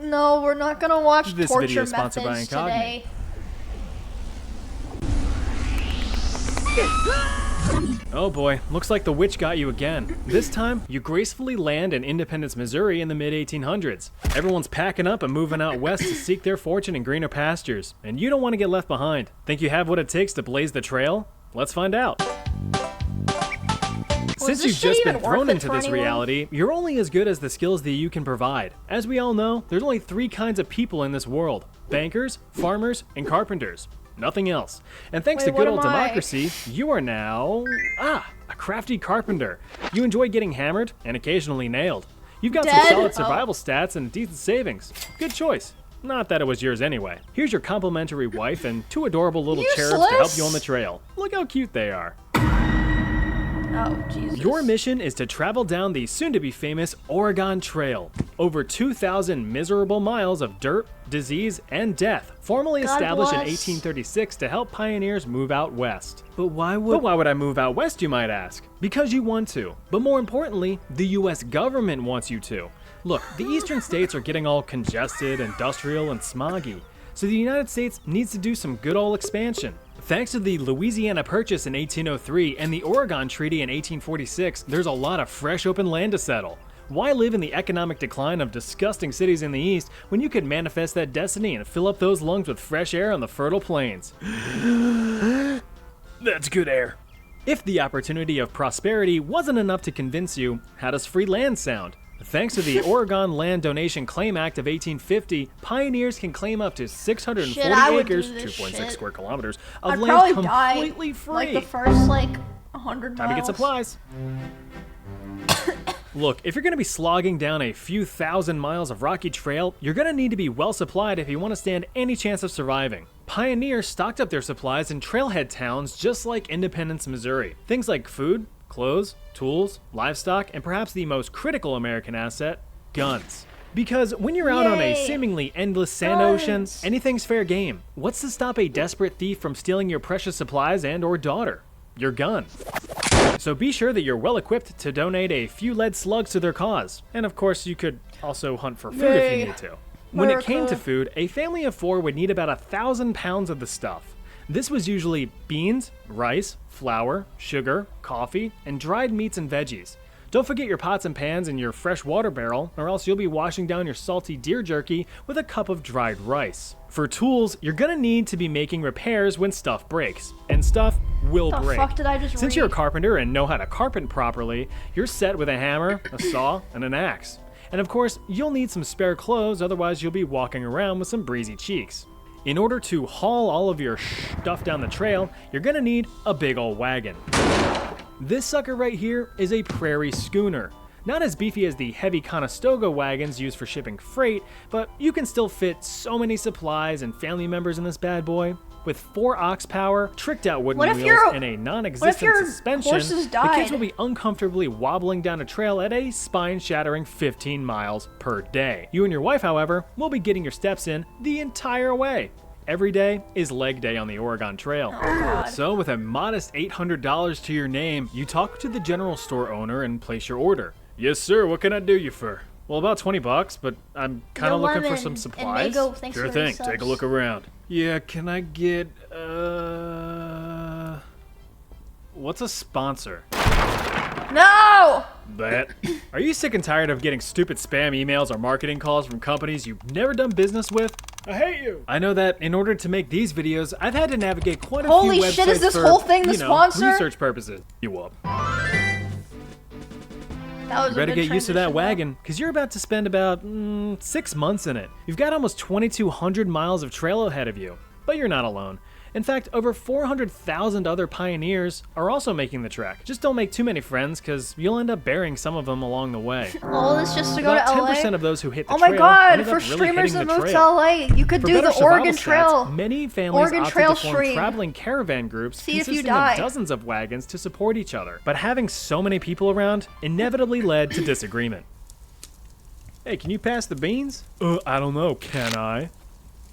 No, we're not gonna watch This torture video is sponsored by methods Incogni. today. Oh boy, looks like the witch got you again. This time, you gracefully land in Independence, Missouri in the mid-1800s. Everyone's packing up and moving out west to seek their fortune in greener pastures, and you don't want to get left behind. Think you have what it takes to blaze the trail? Let's find out. Since you've just been thrown into this reality, you're only as good as the skills that you can provide. As we all know, there's only 3 kinds of people in this world: bankers, farmers, and carpenters. Nothing else. And thanks to good old democracy, you are now, a crafty carpenter. You enjoy getting hammered and occasionally nailed. You've got some solid survival stats and decent savings. Good choice. Not that it was yours anyway. Here's your complimentary wife and 2 adorable little cherubs to help you on the trail. Look how cute they are. Oh, Jesus. Your mission is to travel down the soon-to-be-famous Oregon Trail. Over 2,000 miserable miles of dirt, disease, and death, formally established in 1836 to help pioneers move out west. But why would I move out west, you might ask? Because you want to. But more importantly, the US government wants you to. Look, the eastern states are getting all congested, industrial, and smoggy. So the United States needs to do some good old expansion. Thanks to the Louisiana Purchase in 1803 and the Oregon Treaty in 1846, there's a lot of fresh open land to settle. Why live in the economic decline of disgusting cities in the east when you could manifest that destiny and fill up those lungs with fresh air on the fertile plains? That's good air. If the opportunity of prosperity wasn't enough to convince you, how does free land sound? Thanks to the Oregon Land Donation Claim Act of 1850, pioneers can claim up to 640 acres, 2.6 square kilometers, of land completely free. Like the first, 100 miles. Time to get supplies. Look, if you're going to be slogging down a few thousand miles of rocky trail, you're going to need to be well supplied if you want to stand any chance of surviving. Pioneers stocked up their supplies in trailhead towns just like Independence, Missouri. Things like food, clothes, tools, livestock, and perhaps the most critical American asset, guns. Because when you're out on a seemingly endless sand ocean, anything's fair game. What's to stop a desperate thief from stealing your precious supplies and or daughter? Your gun. So be sure that you're well equipped to donate a few lead slugs to their cause. And of course, you could also hunt for food if you need to. When it came to food, a family of 4 would need about 1,000 pounds of the stuff. This was usually beans, rice, flour, sugar, coffee, and dried meats and veggies. Don't forget your pots and pans and your fresh water barrel, or else you'll be washing down your salty deer jerky with a cup of dried rice. For tools, you're gonna need to be making repairs when stuff breaks, and stuff will break. Fuck did I just Since you're a carpenter and know how to carpent properly, you're set with a hammer, a saw, and an axe. And of course, you'll need some spare clothes, otherwise you'll be walking around with some breezy cheeks. In order to haul all of your stuff down the trail, you're gonna need a big ol' wagon. This sucker right here is a prairie schooner. Not as beefy as the heavy Conestoga wagons used for shipping freight, but you can still fit so many supplies and family members in this bad boy. With 4 ox power, tricked out wooden wheels, and a non-existent suspension, the kids will be uncomfortably wobbling down a trail at a spine-shattering 15 miles per day. You and your wife, however, will be getting your steps in the entire way. Every day is leg day on the Oregon Trail. So with a modest $800 to your name, you talk to the general store owner and place your order. Yes, sir, what can I do you for? Well, about 20 bucks, but I'm kind of looking for some supplies. Sure thing, take a look around. Yeah, can I get, what's a sponsor? No! That. Are you sick and tired of getting stupid spam emails or marketing calls from companies you've never done business with? I hate you! I know that in order to make these videos, I've had to navigate quite a few websites Holy shit, is this whole thing the sponsor? Research purposes. You up. You better get used to that wagon, because you're about to spend about 6 months in it. You've got almost 2,200 miles of trail ahead of you, but you're not alone. In fact, over 400,000 other pioneers are also making the trek. Just don't make too many friends, because you'll end up burying some of them along the way. All this just to go to LA? About 10% of those who hit the trail. Oh my god, for really streamers that move to LA, you could do the Oregon Trail. Many families opted to form traveling caravan groups consisting of dozens of wagons to support each other. But having so many people around inevitably led to disagreement. Hey, can you pass the beans? I don't know, can I?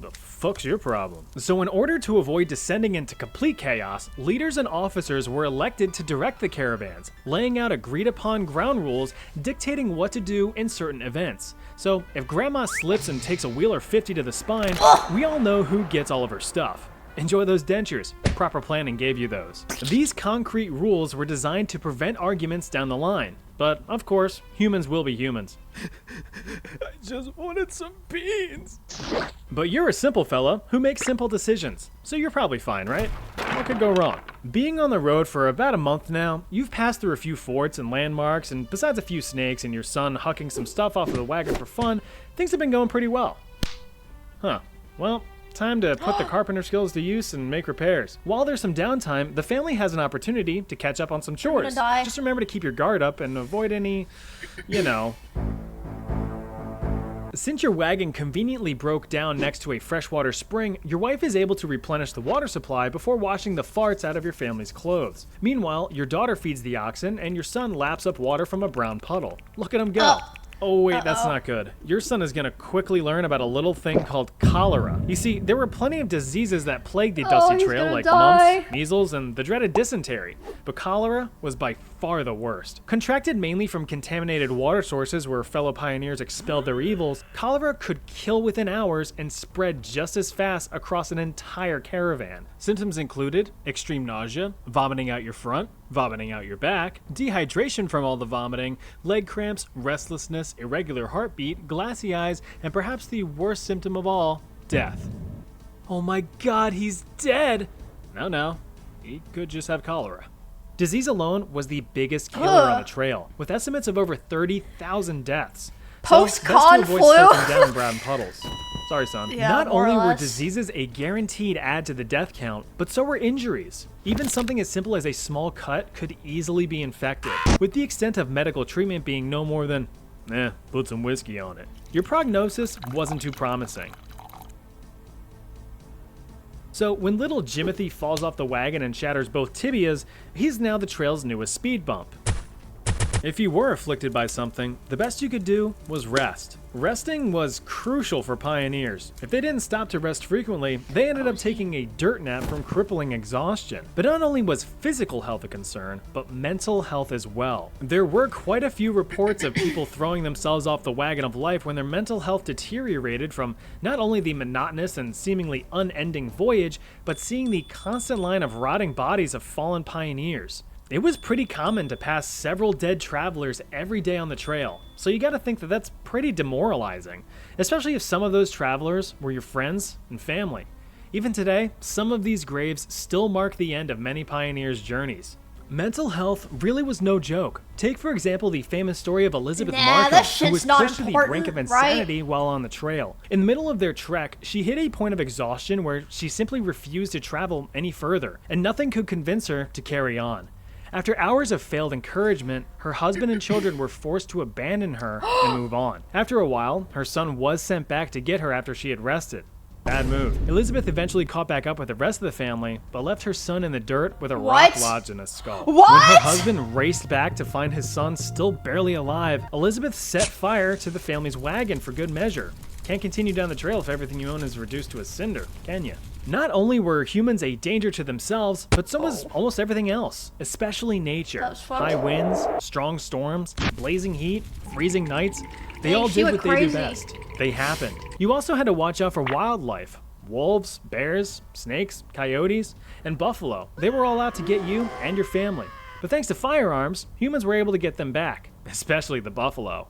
The fuck's your problem? So in order to avoid descending into complete chaos, leaders and officers were elected to direct the caravans, laying out agreed upon ground rules dictating what to do in certain events. So if grandma slips and takes a wheeler 50 to the spine, we all know who gets all of her stuff. Enjoy those dentures. Proper planning gave you those. These concrete rules were designed to prevent arguments down the line. But, of course, humans will be humans. I just wanted some beans. But you're a simple fella who makes simple decisions, so you're probably fine, right? What could go wrong? Being on the road for about a month now, you've passed through a few forts and landmarks, and besides a few snakes and your son hucking some stuff off of the wagon for fun, things have been going pretty well. Huh. Well, time to put the carpenter skills to use and make repairs. While there's some downtime, the family has an opportunity to catch up on some chores. Just remember to keep your guard up and avoid any, you know. Since your wagon conveniently broke down next to a freshwater spring, your wife is able to replenish the water supply before washing the farts out of your family's clothes. Meanwhile, your daughter feeds the oxen and your son laps up water from a brown puddle. Look at him go. Oh wait, that's not good. Your son is gonna quickly learn about a little thing called cholera. You see, there were plenty of diseases that plagued the Dusty Trail, like mumps, measles, and the dreaded dysentery. But cholera was by far the worst. Contracted mainly from contaminated water sources where fellow pioneers expelled their evils, cholera could kill within hours and spread just as fast across an entire caravan. Symptoms included extreme nausea, vomiting out your front, vomiting out your back, dehydration from all the vomiting, leg cramps, restlessness, irregular heartbeat, glassy eyes, and perhaps the worst symptom of all, death. Oh my god, he's dead! No, he could just have cholera. Disease alone was the biggest killer on the trail, with estimates of over 30,000 deaths. Post-con flu? Down brown puddles. Sorry, son. Yeah, Not more or only were less. diseases a guaranteed add to the death count, but so were injuries. Even something as simple as a small cut could easily be infected, with the extent of medical treatment being no more than, put some whiskey on it. Your prognosis wasn't too promising. So when little Jimothy falls off the wagon and shatters both tibias, he's now the trail's newest speed bump. If you were afflicted by something, the best you could do was rest. Resting was crucial for pioneers. If they didn't stop to rest frequently, they ended up taking a dirt nap from crippling exhaustion. But not only was physical health a concern, but mental health as well. There were quite a few reports of people throwing themselves off the wagon of life when their mental health deteriorated from not only the monotonous and seemingly unending voyage, but seeing the constant line of rotting bodies of fallen pioneers. It was pretty common to pass several dead travelers every day on the trail, so you gotta think that that's pretty demoralizing, especially if some of those travelers were your friends and family. Even today, some of these graves still mark the end of many pioneers' journeys. Mental health really was no joke. Take, for example, the famous story of Elizabeth Markham, who was pushed to the brink of insanity while on the trail. In the middle of their trek, she hit a point of exhaustion where she simply refused to travel any further, and nothing could convince her to carry on. After hours of failed encouragement, her husband and children were forced to abandon her and move on. After a while, her son was sent back to get her after she had rested. Bad move. Elizabeth eventually caught back up with the rest of the family, but left her son in the dirt with a rock lodged in his skull. When her husband raced back to find his son still barely alive, Elizabeth set fire to the family's wagon for good measure. Can't continue down the trail if everything you own is reduced to a cinder, can you? Not only were humans a danger to themselves, but so was almost everything else, especially nature. High winds, strong storms, blazing heat, freezing nights, they all did what they do best. They happened. You also had to watch out for wildlife. Wolves, bears, snakes, coyotes, and buffalo. They were all out to get you and your family. But thanks to firearms, humans were able to get them back, especially the buffalo.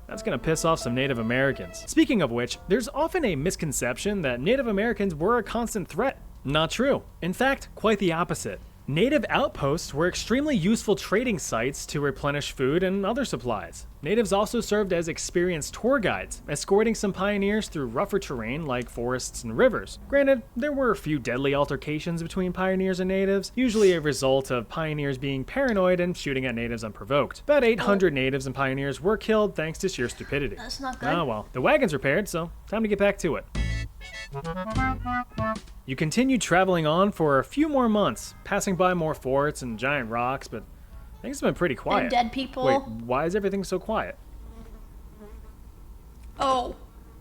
That's gonna piss off some Native Americans. Speaking of which, there's often a misconception that Native Americans were a constant threat. Not true. In fact, quite the opposite. Native outposts were extremely useful trading sites to replenish food and other supplies. Natives also served as experienced tour guides, escorting some pioneers through rougher terrain like forests and rivers. Granted, there were a few deadly altercations between pioneers and natives, usually a result of pioneers being paranoid and shooting at natives unprovoked. About 800 natives and pioneers were killed thanks to sheer stupidity. That's not good. Oh well, the wagon's repaired, so time to get back to it. You continued traveling on for a few more months, passing by more forts and giant rocks, but things have been pretty quiet. And dead people. Wait, why is everything so quiet? Oh.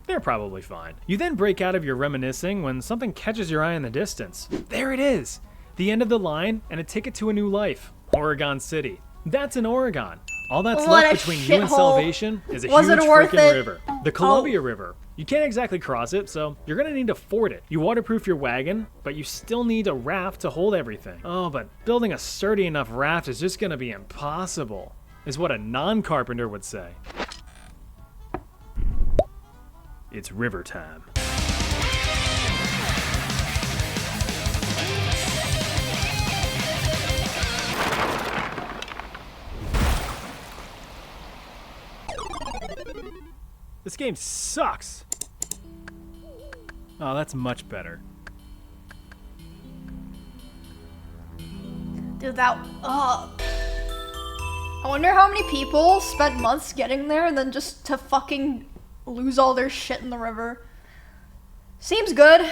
they're probably fine. You then break out of your reminiscing when something catches your eye in the distance. There it is! The end of the line and a ticket to a new life. Oregon City. That's in Oregon. All that's left between you and salvation is a huge freaking river. The Columbia River. You can't exactly cross it, so you're gonna need to ford it. You waterproof your wagon, but you still need a raft to hold everything. Oh, but building a sturdy enough raft is just gonna be impossible, is what a non-carpenter would say. It's river time. This game sucks. Oh, that's much better. Dude, I wonder how many people spent months getting there and then just to fucking lose all their shit in the river. Seems good.